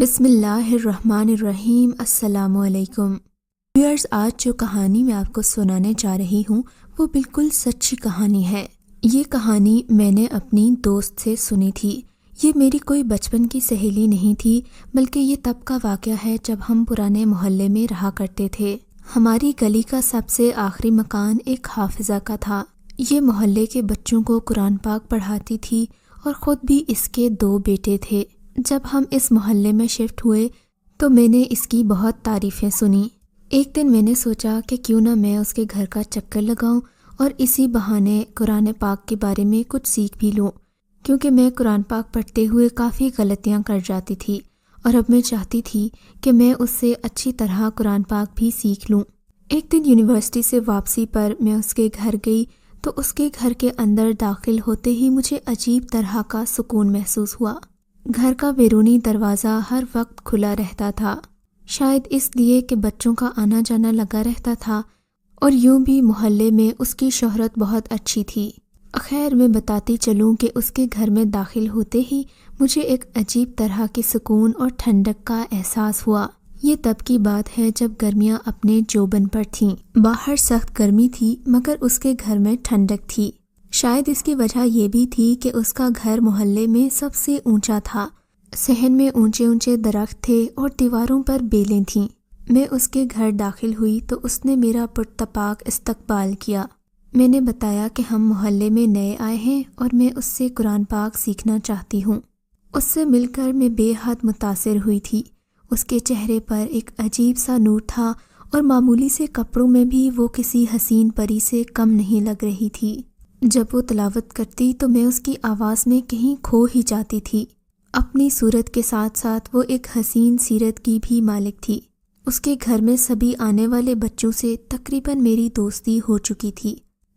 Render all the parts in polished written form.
بسم اللہ الرحمن الرحیم۔ السلام علیکم ویئرز، آج جو کہانی میں آپ کو سنانے جا رہی ہوں وہ بالکل سچی کہانی ہے۔ یہ کہانی میں نے اپنی دوست سے سنی تھی۔ یہ میری کوئی بچپن کی سہیلی نہیں تھی، بلکہ یہ تب کا واقعہ ہے جب ہم پرانے محلے میں رہا کرتے تھے۔ ہماری گلی کا سب سے آخری مکان ایک حافظہ کا تھا۔ یہ محلے کے بچوں کو قرآن پاک پڑھاتی تھی اور خود بھی اس کے 2 بیٹے تھے۔ جب ہم اس محلے میں شفٹ ہوئے تو میں نے اس کی بہت تعریفیں سنی۔ ایک دن میں نے سوچا کہ کیوں نہ میں اس کے گھر کا چکر لگاؤں اور اسی بہانے قرآن پاک کے بارے میں کچھ سیکھ بھی لوں، کیونکہ میں قرآن پاک پڑھتے ہوئے کافی غلطیاں کر جاتی تھی اور اب میں چاہتی تھی کہ میں اس سے اچھی طرح قرآن پاک بھی سیکھ لوں۔ ایک دن یونیورسٹی سے واپسی پر میں اس کے گھر گئی تو اس کے گھر کے اندر داخل ہوتے ہی مجھے عجیب طرح کا سکون محسوس ہوا۔ گھر کا بیرونی دروازہ ہر وقت کھلا رہتا تھا، شاید اس لیے کہ بچوں کا آنا جانا لگا رہتا تھا، اور یوں بھی محلے میں اس کی شہرت بہت اچھی تھی۔ خیر، میں بتاتی چلوں کہ اس کے گھر میں داخل ہوتے ہی مجھے ایک عجیب طرح کی سکون اور ٹھنڈک کا احساس ہوا۔ یہ تب کی بات ہے جب گرمیاں اپنے جوبن پر تھیں۔ باہر سخت گرمی تھی مگر اس کے گھر میں ٹھنڈک تھی۔ شاید اس کی وجہ یہ بھی تھی کہ اس کا گھر محلے میں سب سے اونچا تھا۔ صحن میں اونچے اونچے درخت تھے اور دیواروں پر بیلیں تھیں۔ میں اس کے گھر داخل ہوئی تو اس نے میرا پرتپاک استقبال کیا۔ میں نے بتایا کہ ہم محلے میں نئے آئے ہیں اور میں اس سے قرآن پاک سیکھنا چاہتی ہوں۔ اس سے مل کر میں بے حد متاثر ہوئی تھی۔ اس کے چہرے پر ایک عجیب سا نور تھا اور معمولی سے کپڑوں میں بھی وہ کسی حسین پری سے کم نہیں لگ رہی تھی۔ جب وہ تلاوت کرتی تو میں اس کی آواز میں کہیں کھو ہی جاتی تھی۔ اپنی صورت کے ساتھ ساتھ وہ ایک حسین سیرت کی بھی مالک تھی۔ اس کے گھر میں سبھی آنے والے بچوں سے تقریباً میری دوستی ہو چکی تھی،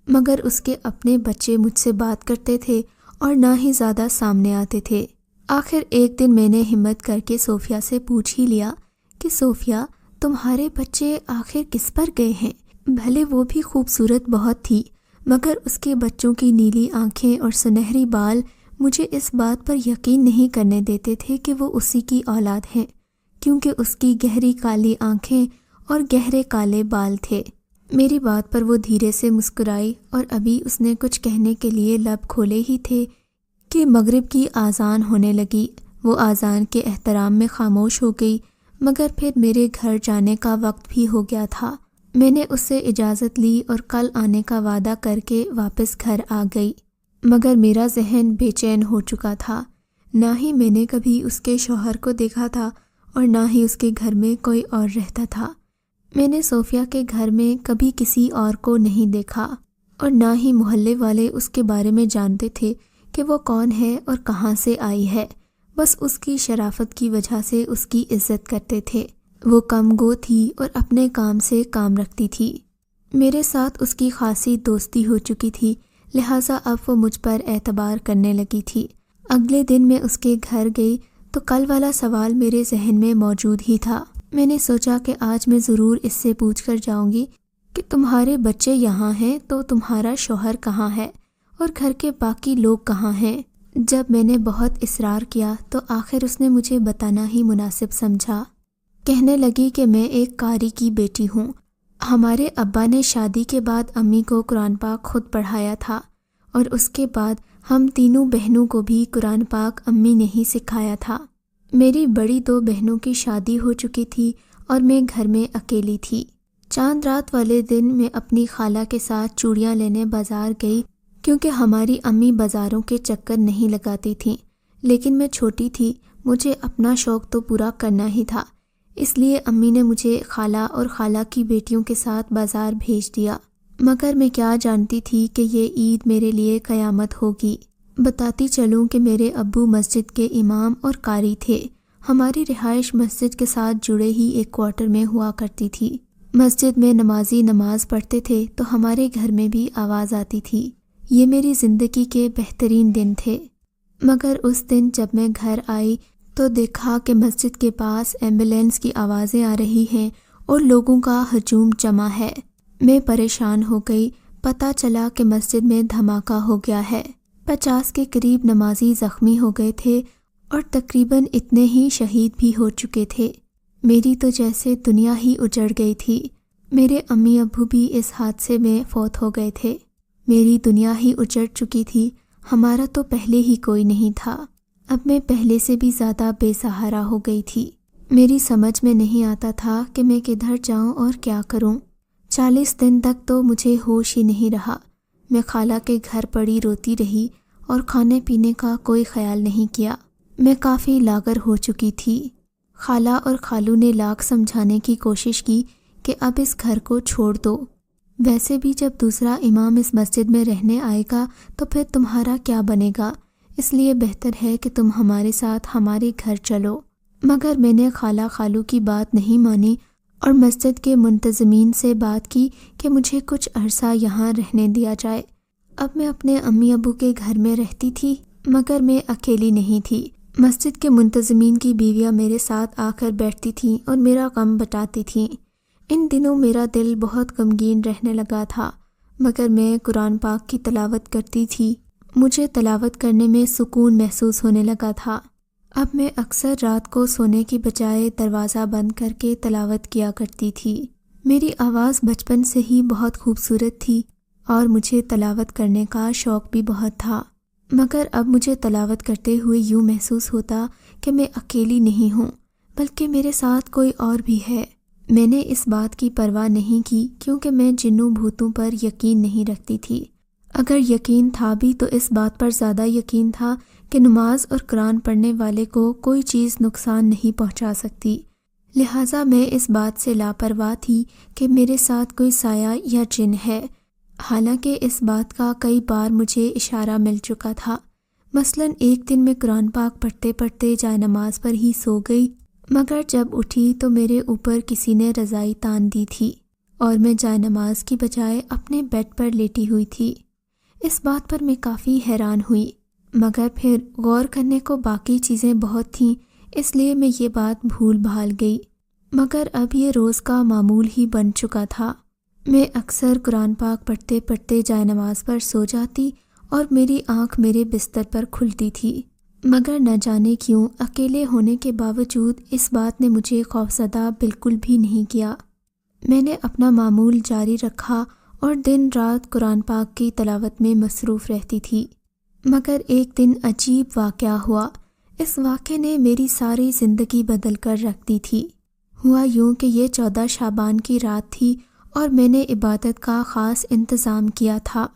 مگر اس کے اپنے بچے مجھ سے بات کرتے تھے اور نہ ہی زیادہ سامنے آتے تھے۔ آخر ایک دن میں نے ہمت کر کے صوفیہ سے پوچھ ہی لیا کہ صوفیہ، تمہارے بچے آخر کس پر گئے ہیں؟ بھلے وہ بھی خوبصورت بہت تھی، مگر اس کے بچوں کی نیلی آنکھیں اور سنہری بال مجھے اس بات پر یقین نہیں کرنے دیتے تھے کہ وہ اسی کی اولاد ہیں، کیونکہ اس کی گہری کالی آنکھیں اور گہرے کالے بال تھے۔ میری بات پر وہ دھیرے سے مسکرائی اور ابھی اس نے کچھ کہنے کے لیے لب کھولے ہی تھے کہ مغرب کی آذان ہونے لگی۔ وہ آذان کے احترام میں خاموش ہو گئی، مگر پھر میرے گھر جانے کا وقت بھی ہو گیا تھا۔ میں نے اس سے اجازت لی اور کل آنے کا وعدہ کر کے واپس گھر آ گئی، مگر میرا ذہن بے چین ہو چکا تھا۔ نہ ہی میں نے کبھی اس کے شوہر کو دیکھا تھا اور نہ ہی اس کے گھر میں کوئی اور رہتا تھا۔ میں نے صوفیہ کے گھر میں کبھی کسی اور کو نہیں دیکھا اور نہ ہی محلے والے اس کے بارے میں جانتے تھے کہ وہ کون ہے اور کہاں سے آئی ہے۔ بس اس کی شرافت کی وجہ سے اس کی عزت کرتے تھے۔ وہ کم گو تھی اور اپنے کام سے کام رکھتی تھی۔ میرے ساتھ اس کی خاصی دوستی ہو چکی تھی، لہٰذا اب وہ مجھ پر اعتبار کرنے لگی تھی۔ اگلے دن میں اس کے گھر گئی تو کل والا سوال میرے ذہن میں موجود ہی تھا۔ میں نے سوچا کہ آج میں ضرور اس سے پوچھ کر جاؤں گی کہ تمہارے بچے یہاں ہیں تو تمہارا شوہر کہاں ہے اور گھر کے باقی لوگ کہاں ہیں۔ جب میں نے بہت اصرار کیا تو آخر اس نے مجھے بتانا ہی مناسب سمجھا۔ کہنے لگی کہ میں ایک قاری کی بیٹی ہوں۔ ہمارے ابا نے شادی کے بعد امی کو قرآن پاک خود پڑھایا تھا اور اس کے بعد ہم تینوں بہنوں کو بھی قرآن پاک امی نے ہی سکھایا تھا۔ میری بڑی 2 بہنوں کی شادی ہو چکی تھی اور میں گھر میں اکیلی تھی۔ چاند رات والے دن میں اپنی خالہ کے ساتھ چوڑیاں لینے بازار گئی، کیونکہ ہماری امی بازاروں کے چکر نہیں لگاتی تھیں، لیکن میں چھوٹی تھی، مجھے اپنا شوق تو پورا کرنا ہی تھا، اس لیے امی نے مجھے خالہ اور خالہ کی بیٹیوں کے ساتھ بازار بھیج دیا۔ مگر میں کیا جانتی تھی کہ یہ عید میرے لیے قیامت ہوگی۔ بتاتی چلوں کہ میرے ابو مسجد کے امام اور قاری تھے۔ ہماری رہائش مسجد کے ساتھ جڑے ہی ایک کوارٹر میں ہوا کرتی تھی۔ مسجد میں نمازی نماز پڑھتے تھے تو ہمارے گھر میں بھی آواز آتی تھی۔ یہ میری زندگی کے بہترین دن تھے۔ مگر اس دن جب میں گھر آئی تو دیکھا کہ مسجد کے پاس ایمبولینس کی آوازیں آ رہی ہیں اور لوگوں کا ہجوم جمع ہے۔ میں پریشان ہو گئی۔ پتہ چلا کہ مسجد میں دھماکہ ہو گیا ہے۔ 50 کے قریب نمازی زخمی ہو گئے تھے اور تقریباً اتنے ہی شہید بھی ہو چکے تھے۔ میری تو جیسے دنیا ہی اجڑ گئی تھی۔ میرے امی ابو بھی اس حادثے میں فوت ہو گئے تھے۔ میری دنیا ہی اجڑ چکی تھی، ہمارا تو پہلے ہی کوئی نہیں تھا۔ اب میں پہلے سے بھی زیادہ بے سہارا ہو گئی تھی۔ میری سمجھ میں نہیں آتا تھا کہ میں کدھر جاؤں اور کیا کروں۔ 40 دن تک تو مجھے ہوش ہی نہیں رہا۔ میں خالہ کے گھر پڑی روتی رہی اور کھانے پینے کا کوئی خیال نہیں کیا۔ میں کافی لاغر ہو چکی تھی۔ خالہ اور خالو نے لاکھ سمجھانے کی کوشش کی کہ اب اس گھر کو چھوڑ دو، ویسے بھی جب دوسرا امام اس مسجد میں رہنے آئے گا تو پھر تمہارا کیا بنے گا، اس لیے بہتر ہے کہ تم ہمارے ساتھ ہمارے گھر چلو۔ مگر میں نے خالہ خالو کی بات نہیں مانی اور مسجد کے منتظمین سے بات کی کہ مجھے کچھ عرصہ یہاں رہنے دیا جائے۔ اب میں اپنے امی ابو کے گھر میں رہتی تھی، مگر میں اکیلی نہیں تھی۔ مسجد کے منتظمین کی بیویاں میرے ساتھ آ کر بیٹھتی تھیں اور میرا غم بٹاتی تھیں۔ ان دنوں میرا دل بہت غمگین رہنے لگا تھا، مگر میں قرآن پاک کی تلاوت کرتی تھی۔ مجھے تلاوت کرنے میں سکون محسوس ہونے لگا تھا۔ اب میں اکثر رات کو سونے کی بجائے دروازہ بند کر کے تلاوت کیا کرتی تھی۔ میری آواز بچپن سے ہی بہت خوبصورت تھی اور مجھے تلاوت کرنے کا شوق بھی بہت تھا، مگر اب مجھے تلاوت کرتے ہوئے یوں محسوس ہوتا کہ میں اکیلی نہیں ہوں، بلکہ میرے ساتھ کوئی اور بھی ہے۔ میں نے اس بات کی پرواہ نہیں کی کیونکہ میں جنوں بھوتوں پر یقین نہیں رکھتی تھی۔ اگر یقین تھا بھی تو اس بات پر زیادہ یقین تھا کہ نماز اور قرآن پڑھنے والے کو کوئی چیز نقصان نہیں پہنچا سکتی، لہٰذا میں اس بات سے لاپرواہ تھی کہ میرے ساتھ کوئی سایہ یا جن ہے، حالانکہ اس بات کا کئی بار مجھے اشارہ مل چکا تھا۔ مثلاً ایک دن میں قرآن پاک پڑھتے پڑھتے جائے نماز پر ہی سو گئی، مگر جب اٹھی تو میرے اوپر کسی نے رضائی تان دی تھی اور میں جائے نماز کی بجائے اپنے بیڈ پر لیٹی ہوئی تھی۔ اس بات پر میں کافی حیران ہوئی، مگر پھر غور کرنے کو باقی چیزیں بہت تھیں، اس لیے میں یہ بات بھول بھال گئی۔ مگر اب یہ روز کا معمول ہی بن چکا تھا۔ میں اکثر قرآن پاک پڑھتے پڑھتے جائے نماز پر سو جاتی اور میری آنکھ میرے بستر پر کھلتی تھی، مگر نہ جانے کیوں اکیلے ہونے کے باوجود اس بات نے مجھے خوفزدہ بالکل بھی نہیں کیا۔ میں نے اپنا معمول جاری رکھا اور دن رات قرآن پاک کی تلاوت میں مصروف رہتی تھی۔ مگر ایک دن عجیب واقعہ ہوا۔ اس واقعے نے میری ساری زندگی بدل کر رکھ دی تھی۔ ہوا یوں کہ یہ 14 شعبان کی رات تھی اور میں نے عبادت کا خاص انتظام کیا تھا۔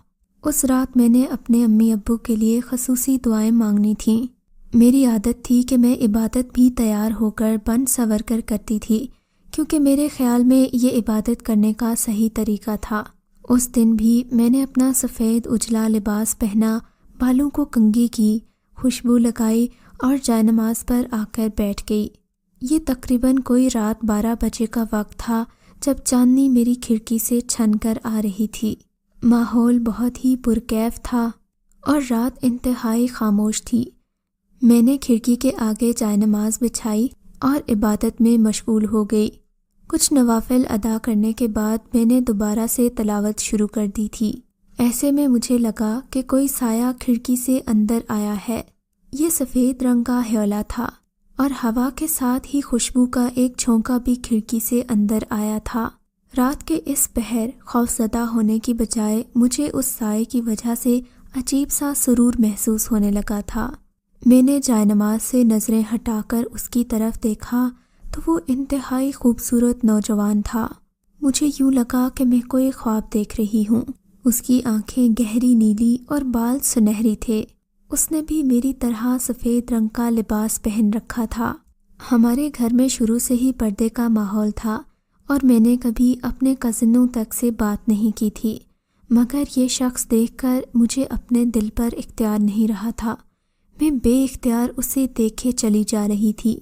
اس رات میں نے اپنے امی ابو کے لیے خصوصی دعائیں مانگنی تھیں۔ میری عادت تھی کہ میں عبادت بھی تیار ہو کر بن سنور کر کرتی تھی، کیونکہ میرے خیال میں یہ عبادت کرنے کا صحیح طریقہ تھا۔ اس دن بھی میں نے اپنا سفید اجلا لباس پہنا، بالوں کو کنگھی کی، خوشبو لگائی اور جائے نماز پر آ کر بیٹھ گئی۔ یہ تقریباً کوئی رات 12 بجے کا وقت تھا جب چاندنی میری کھڑکی سے چھن کر آ رہی تھی۔ ماحول بہت ہی پرکیف تھا اور رات انتہائی خاموش تھی۔ میں نے کھڑکی کے آگے جائے نماز بچھائی اور عبادت میں مشغول ہو گئی۔ کچھ نوافل ادا کرنے کے بعد میں نے دوبارہ سے تلاوت شروع کر دی تھی۔ ایسے میں مجھے لگا کہ کوئی سایہ کھڑکی سے اندر آیا ہے۔ یہ سفید رنگ کا ہیولا تھا اور ہوا کے ساتھ ہی خوشبو کا ایک جھونکا بھی کھڑکی سے اندر آیا تھا۔ رات کے اس پہر خوفزدہ ہونے کی بجائے مجھے اس سائے کی وجہ سے عجیب سا سرور محسوس ہونے لگا تھا۔ میں نے جائے نماز سے نظریں ہٹا کر اس کی طرف دیکھا تو وہ انتہائی خوبصورت نوجوان تھا۔ مجھے یوں لگا کہ میں کوئی خواب دیکھ رہی ہوں۔ اس کی آنکھیں گہری نیلی اور بال سنہری تھے۔ اس نے بھی میری طرح سفید رنگ کا لباس پہن رکھا تھا۔ ہمارے گھر میں شروع سے ہی پردے کا ماحول تھا اور میں نے کبھی اپنے کزنوں تک سے بات نہیں کی تھی، مگر یہ شخص دیکھ کر مجھے اپنے دل پر اختیار نہیں رہا تھا۔ میں بے اختیار اسے دیکھے چلی جا رہی تھی۔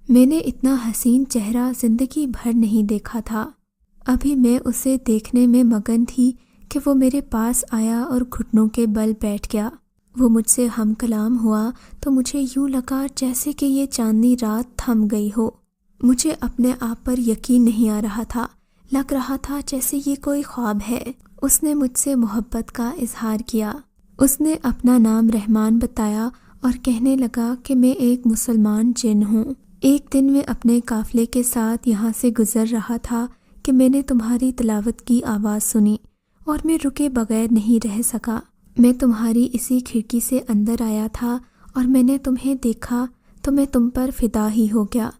میں نے اتنا حسین چہرہ زندگی بھر نہیں دیکھا تھا۔ ابھی میں اسے دیکھنے میں مگن تھی کہ وہ میرے پاس آیا اور گھٹنوں کے بل بیٹھ گیا۔ وہ مجھ سے ہم کلام ہوا تو مجھے یوں لگا جیسے کہ یہ چاندنی رات تھم گئی ہو۔ مجھے اپنے آپ پر یقین نہیں آ رہا تھا، لگ رہا تھا جیسے یہ کوئی خواب ہے۔ اس نے مجھ سے محبت کا اظہار کیا۔ اس نے اپنا نام رحمان بتایا اور کہنے لگا کہ میں ایک مسلمان جن ہوں۔ ایک دن میں اپنے قافلے کے ساتھ یہاں سے گزر رہا تھا کہ میں نے تمہاری تلاوت کی آواز سنی اور میں رکے بغیر نہیں رہ سکا۔ میں تمہاری اسی کھڑکی سے اندر آیا تھا اور میں نے تمہیں دیکھا تو میں تم پر فدا ہی ہو گیا۔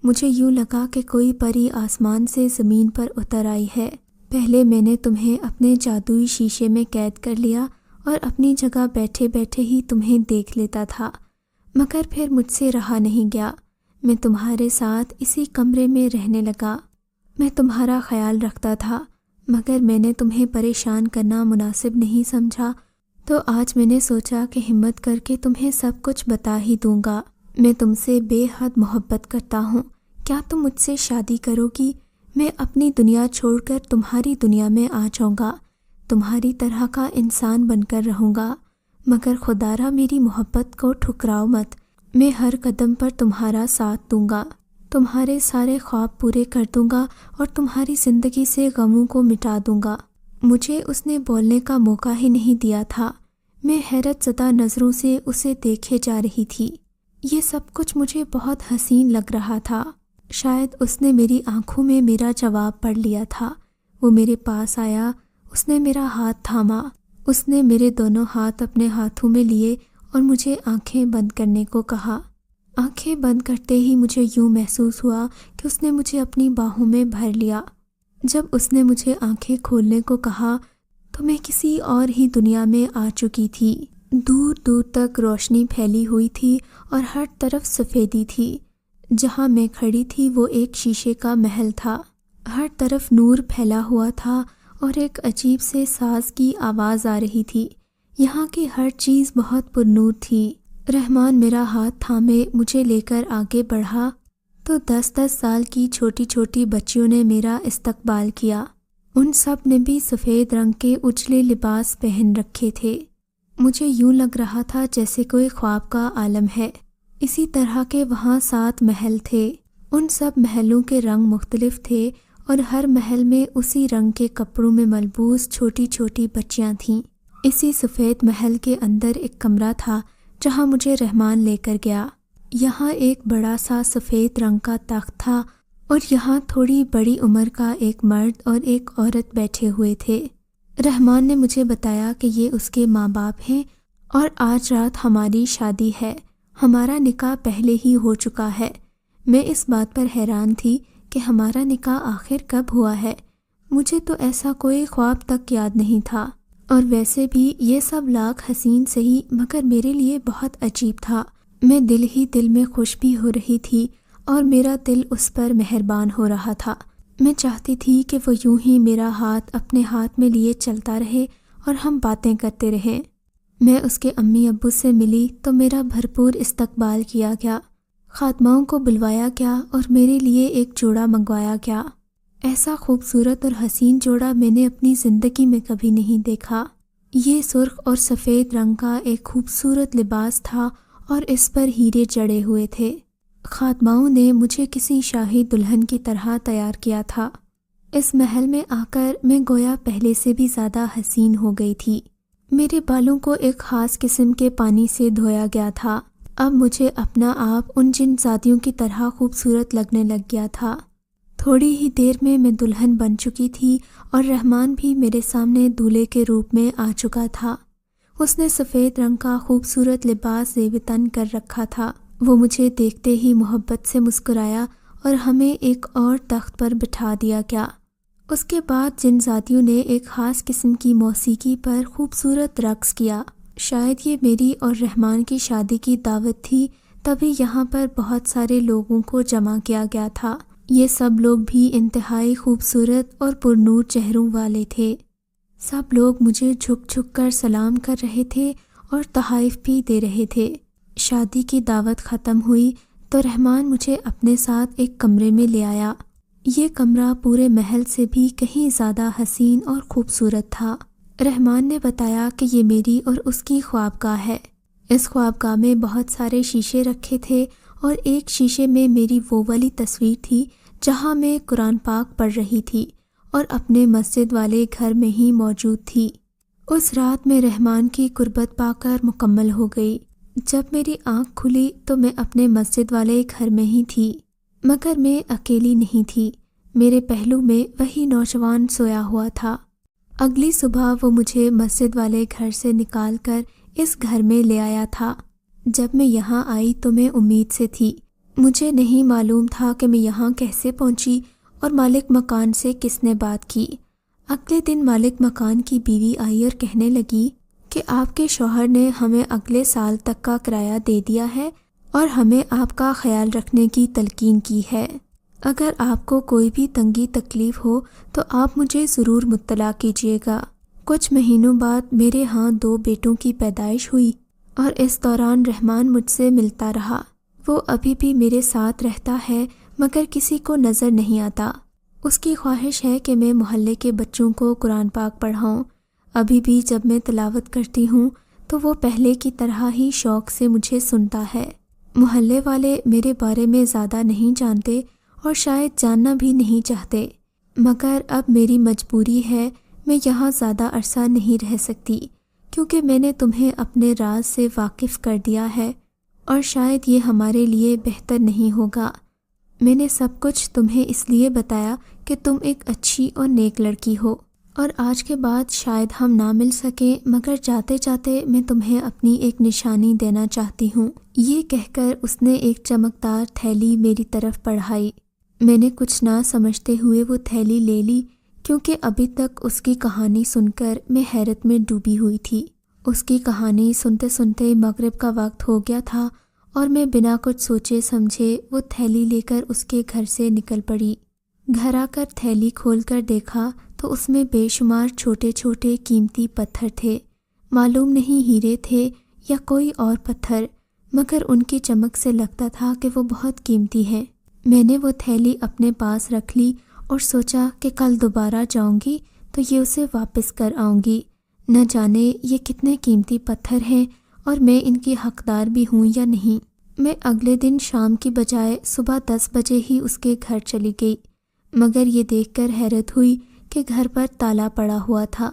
مجھے یوں لگا کہ کوئی پری آسمان سے زمین پر اتر آئی ہے۔ پہلے میں نے تمہیں اپنے جادوئی شیشے میں قید کر لیا اور اپنی جگہ بیٹھے بیٹھے ہی تمہیں دیکھ لیتا تھا، مگر پھر مجھ سے رہا نہیں گیا۔ میں تمہارے ساتھ اسی کمرے میں رہنے لگا۔ میں تمہارا خیال رکھتا تھا، مگر میں نے تمہیں پریشان کرنا مناسب نہیں سمجھا، تو آج میں نے سوچا کہ ہمت کر کے تمہیں سب کچھ بتا ہی دوں گا۔ میں تم سے بے حد محبت کرتا ہوں، کیا تم مجھ سے شادی کرو گی؟ میں اپنی دنیا چھوڑ کر تمہاری دنیا میں آ جاؤں گا، تمہاری طرح کا انسان بن کر رہوں گا، مگر خدا را میری محبت کو ٹھکراؤ مت۔ میں ہر قدم پر تمہارا ساتھ دوں گا، تمہارے سارے خواب پورے کر دوں گا اور تمہاری زندگی سے غموں کو مٹا دوں گا۔ مجھے اس نے بولنے کا موقع ہی نہیں دیا تھا۔ میں حیرت زدہ نظروں سے اسے دیکھے جا رہی تھی۔ یہ سب کچھ مجھے بہت حسین لگ رہا تھا۔ شاید اس نے میری آنکھوں میں میرا جواب پڑھ لیا تھا۔ وہ میرے پاس آیا، اس نے میرا ہاتھ تھاما، اس نے میرے دونوں ہاتھ اپنے ہاتھوں میں لیے اور مجھے آنکھیں بند کرنے کو کہا۔ آنکھیں بند کرتے ہی مجھے یوں محسوس ہوا کہ اس نے مجھے اپنی باہوں میں بھر لیا۔ جب اس نے مجھے آنکھیں کھولنے کو کہا تو میں کسی اور ہی دنیا میں آ چکی تھی۔ دور دور تک روشنی پھیلی ہوئی تھی اور ہر طرف سفیدی تھی۔ جہاں میں کھڑی تھی وہ ایک شیشے کا محل تھا۔ ہر طرف نور پھیلا ہوا تھا اور ایک عجیب سے ساز کی آواز آ رہی تھی۔ یہاں کی ہر چیز بہت پرنور تھی۔ رحمان میرا ہاتھ تھامے مجھے لے کر آگے بڑھا تو 10 سال کی چھوٹی چھوٹی بچیوں نے میرا استقبال کیا۔ ان سب نے بھی سفید رنگ کے اجلے لباس پہن رکھے تھے۔ مجھے یوں لگ رہا تھا جیسے کوئی خواب کا عالم ہے۔ اسی طرح کے وہاں 7 محل تھے۔ ان سب محلوں کے رنگ مختلف تھے اور ہر محل میں اسی رنگ کے کپڑوں میں ملبوس چھوٹی چھوٹی بچیاں تھیں۔ اسی سفید محل کے اندر ایک کمرہ تھا جہاں مجھے رحمان لے کر گیا۔ یہاں ایک بڑا سا سفید رنگ کا تخت تھا اور یہاں تھوڑی بڑی عمر کا ایک مرد اور ایک عورت بیٹھے ہوئے تھے۔ رحمان نے مجھے بتایا کہ یہ اس کے ماں باپ ہیں اور آج رات ہماری شادی ہے۔ ہمارا نکاح پہلے ہی ہو چکا ہے۔ میں اس بات پر حیران تھی کہ ہمارا نکاح آخر کب ہوا ہے۔ مجھے تو ایسا کوئی خواب تک یاد نہیں تھا، اور ویسے بھی یہ سب لاکھ حسین سہی مگر میرے لیے بہت عجیب تھا۔ میں دل ہی دل میں خوش بھی ہو رہی تھی اور میرا دل اس پر مہربان ہو رہا تھا۔ میں چاہتی تھی کہ وہ یوں ہی میرا ہاتھ اپنے ہاتھ میں لیے چلتا رہے اور ہم باتیں کرتے رہیں۔ میں اس کے امی ابو سے ملی تو میرا بھرپور استقبال کیا گیا۔ خادماؤں کو بلوایا گیا اور میرے لیے ایک جوڑا منگوایا گیا۔ ایسا خوبصورت اور حسین جوڑا میں نے اپنی زندگی میں کبھی نہیں دیکھا۔ یہ سرخ اور سفید رنگ کا ایک خوبصورت لباس تھا اور اس پر ہیرے جڑے ہوئے تھے۔ خادماؤں نے مجھے کسی شاہی دلہن کی طرح تیار کیا تھا۔ اس محل میں آ کر میں گویا پہلے سے بھی زیادہ حسین ہو گئی تھی۔ میرے بالوں کو ایک خاص قسم کے پانی سے دھویا گیا تھا۔ اب مجھے اپنا آپ ان جن زادیوں کی طرح خوبصورت لگنے لگ گیا تھا۔ تھوڑی ہی دیر میں دلہن بن چکی تھی اور رحمان بھی میرے سامنے دولہے کے روپ میں آ چکا تھا۔ اس نے سفید رنگ کا خوبصورت لباس زیب تن کر رکھا تھا۔ وہ مجھے دیکھتے ہی محبت سے مسکرایا اور ہمیں ایک اور تخت پر بٹھا دیا گیا۔ اس کے بعد جن زادیوں نے ایک خاص قسم کی موسیقی پر خوبصورت رقص کیا۔ شاید یہ میری اور رحمان کی شادی کی دعوت تھی، تبھی یہاں پر بہت سارے لوگوں کو جمع کیا گیا تھا۔ یہ سب لوگ بھی انتہائی خوبصورت اور پرنور چہروں والے تھے۔ سب لوگ مجھے جھک جھک کر سلام کر رہے تھے اور تحائف بھی دے رہے تھے۔ شادی کی دعوت ختم ہوئی تو رحمان مجھے اپنے ساتھ ایک کمرے میں لے آیا۔ یہ کمرہ پورے محل سے بھی کہیں زیادہ حسین اور خوبصورت تھا۔ رحمان نے بتایا کہ یہ میری اور اس کی خوابگاہ ہے۔ اس خوابگاہ میں بہت سارے شیشے رکھے تھے اور ایک شیشے میں میری وہ والی تصویر تھی جہاں میں قرآن پاک پڑھ رہی تھی اور اپنے مسجد والے گھر میں ہی موجود تھی۔ اس رات میں رحمان کی قربت پا کر مکمل ہو گئی۔ جب میری آنکھ کھلی تو میں اپنے مسجد والے گھر میں ہی تھی، مگر میں اکیلی نہیں تھی، میرے پہلو میں وہی نوجوان سویا ہوا تھا۔ اگلی صبح وہ مجھے مسجد والے گھر سے نکال کر اس گھر میں لے آیا تھا۔ جب میں یہاں آئی تو میں امید سے تھی، مجھے نہیں معلوم تھا کہ میں یہاں کیسے پہنچی اور مالک مکان سے کس نے بات کی۔ اگلے دن مالک مکان کی بیوی آئی اور کہنے لگی کہ آپ کے شوہر نے ہمیں اگلے سال تک کا کرایہ دے دیا ہے اور ہمیں آپ کا خیال رکھنے کی تلقین کی ہے۔ اگر آپ کو کوئی بھی تنگی تکلیف ہو تو آپ مجھے ضرور مطلع کیجیے گا۔ کچھ مہینوں بعد میرے ہاں 2 بیٹوں کی پیدائش ہوئی اور اس دوران رحمان مجھ سے ملتا رہا۔ وہ ابھی بھی میرے ساتھ رہتا ہے مگر کسی کو نظر نہیں آتا۔ اس کی خواہش ہے کہ میں محلے کے بچوں کو قرآن پاک پڑھاؤں۔ ابھی بھی جب میں تلاوت کرتی ہوں تو وہ پہلے کی طرح ہی شوق سے مجھے سنتا ہے۔ محلے والے میرے بارے میں زیادہ نہیں جانتے اور شاید جاننا بھی نہیں چاہتے، مگر اب میری مجبوری ہے، میں یہاں زیادہ عرصہ نہیں رہ سکتی کیونکہ میں نے تمہیں اپنے راز سے واقف کر دیا ہے اور شاید یہ ہمارے لیے بہتر نہیں ہوگا۔ میں نے سب کچھ تمہیں اس لیے بتایا کہ تم ایک اچھی اور نیک لڑکی ہو، اور آج کے بعد شاید ہم نہ مل سکیں، مگر جاتے جاتے میں تمہیں اپنی ایک نشانی دینا چاہتی ہوں۔ یہ کہہ کر اس نے ایک چمکدار تھیلی میری طرف بڑھائی۔ میں نے کچھ نہ سمجھتے ہوئے وہ تھیلی لے لی کیونکہ ابھی تک اس کی کہانی سن کر میں حیرت میں ڈوبی ہوئی تھی۔ اس کی کہانی سنتے سنتے مغرب کا وقت ہو گیا تھا اور میں بنا کچھ سوچے سمجھے وہ تھیلی لے کر اس کے گھر سے نکل پڑی۔ گھر آ کر تھیلی کھول کر دیکھا تو اس میں بے شمار چھوٹے چھوٹے قیمتی پتھر تھے، معلوم نہیں ہیرے تھے یا کوئی اور پتھر، مگر ان کی چمک سے لگتا تھا کہ وہ بہت قیمتی ہیں۔ میں نے وہ تھیلی اپنے پاس رکھ لی اور سوچا کہ کل دوبارہ جاؤں گی تو یہ اسے واپس کر آؤں گی، نہ جانے یہ کتنے قیمتی پتھر ہیں اور میں ان کی حقدار بھی ہوں یا نہیں۔ میں اگلے دن شام کی بجائے صبح 10 بجے ہی اس کے گھر چلی گئی، مگر یہ دیکھ کر حیرت ہوئی کہ گھر پر تالا پڑا ہوا تھا۔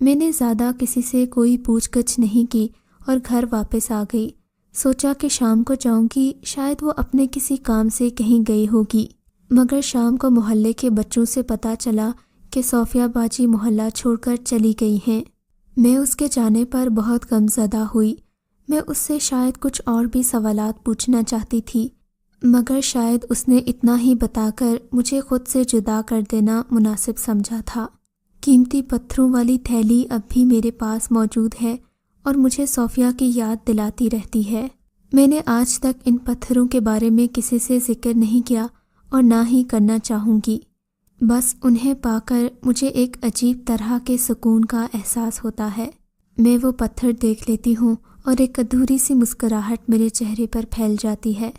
میں نے زیادہ کسی سے کوئی پوچھ گچھ نہیں کی اور گھر واپس آ گئی۔ سوچا کہ شام کو جاؤں گی، شاید وہ اپنے کسی کام سے کہیں گئی ہوگی، مگر شام کو محلے کے بچوں سے پتہ چلا کہ صوفیہ باجی محلہ چھوڑ کر چلی گئی ہیں۔ میں اس کے جانے پر بہت غمزدہ ہوئی۔ میں اس سے شاید کچھ اور بھی سوالات پوچھنا چاہتی تھی، مگر شاید اس نے اتنا ہی بتا کر مجھے خود سے جدا کر دینا مناسب سمجھا تھا۔ قیمتی پتھروں والی تھیلی اب بھی میرے پاس موجود ہے اور مجھے صوفیہ کی یاد دلاتی رہتی ہے۔ میں نے آج تک ان پتھروں کے بارے میں کسی سے ذکر نہیں کیا اور نہ ہی کرنا چاہوں گی، بس انہیں پا کر مجھے ایک عجیب طرح کے سکون کا احساس ہوتا ہے۔ میں وہ پتھر دیکھ لیتی ہوں اور ایک ادھوری سی مسکراہٹ میرے چہرے پر پھیل جاتی ہے۔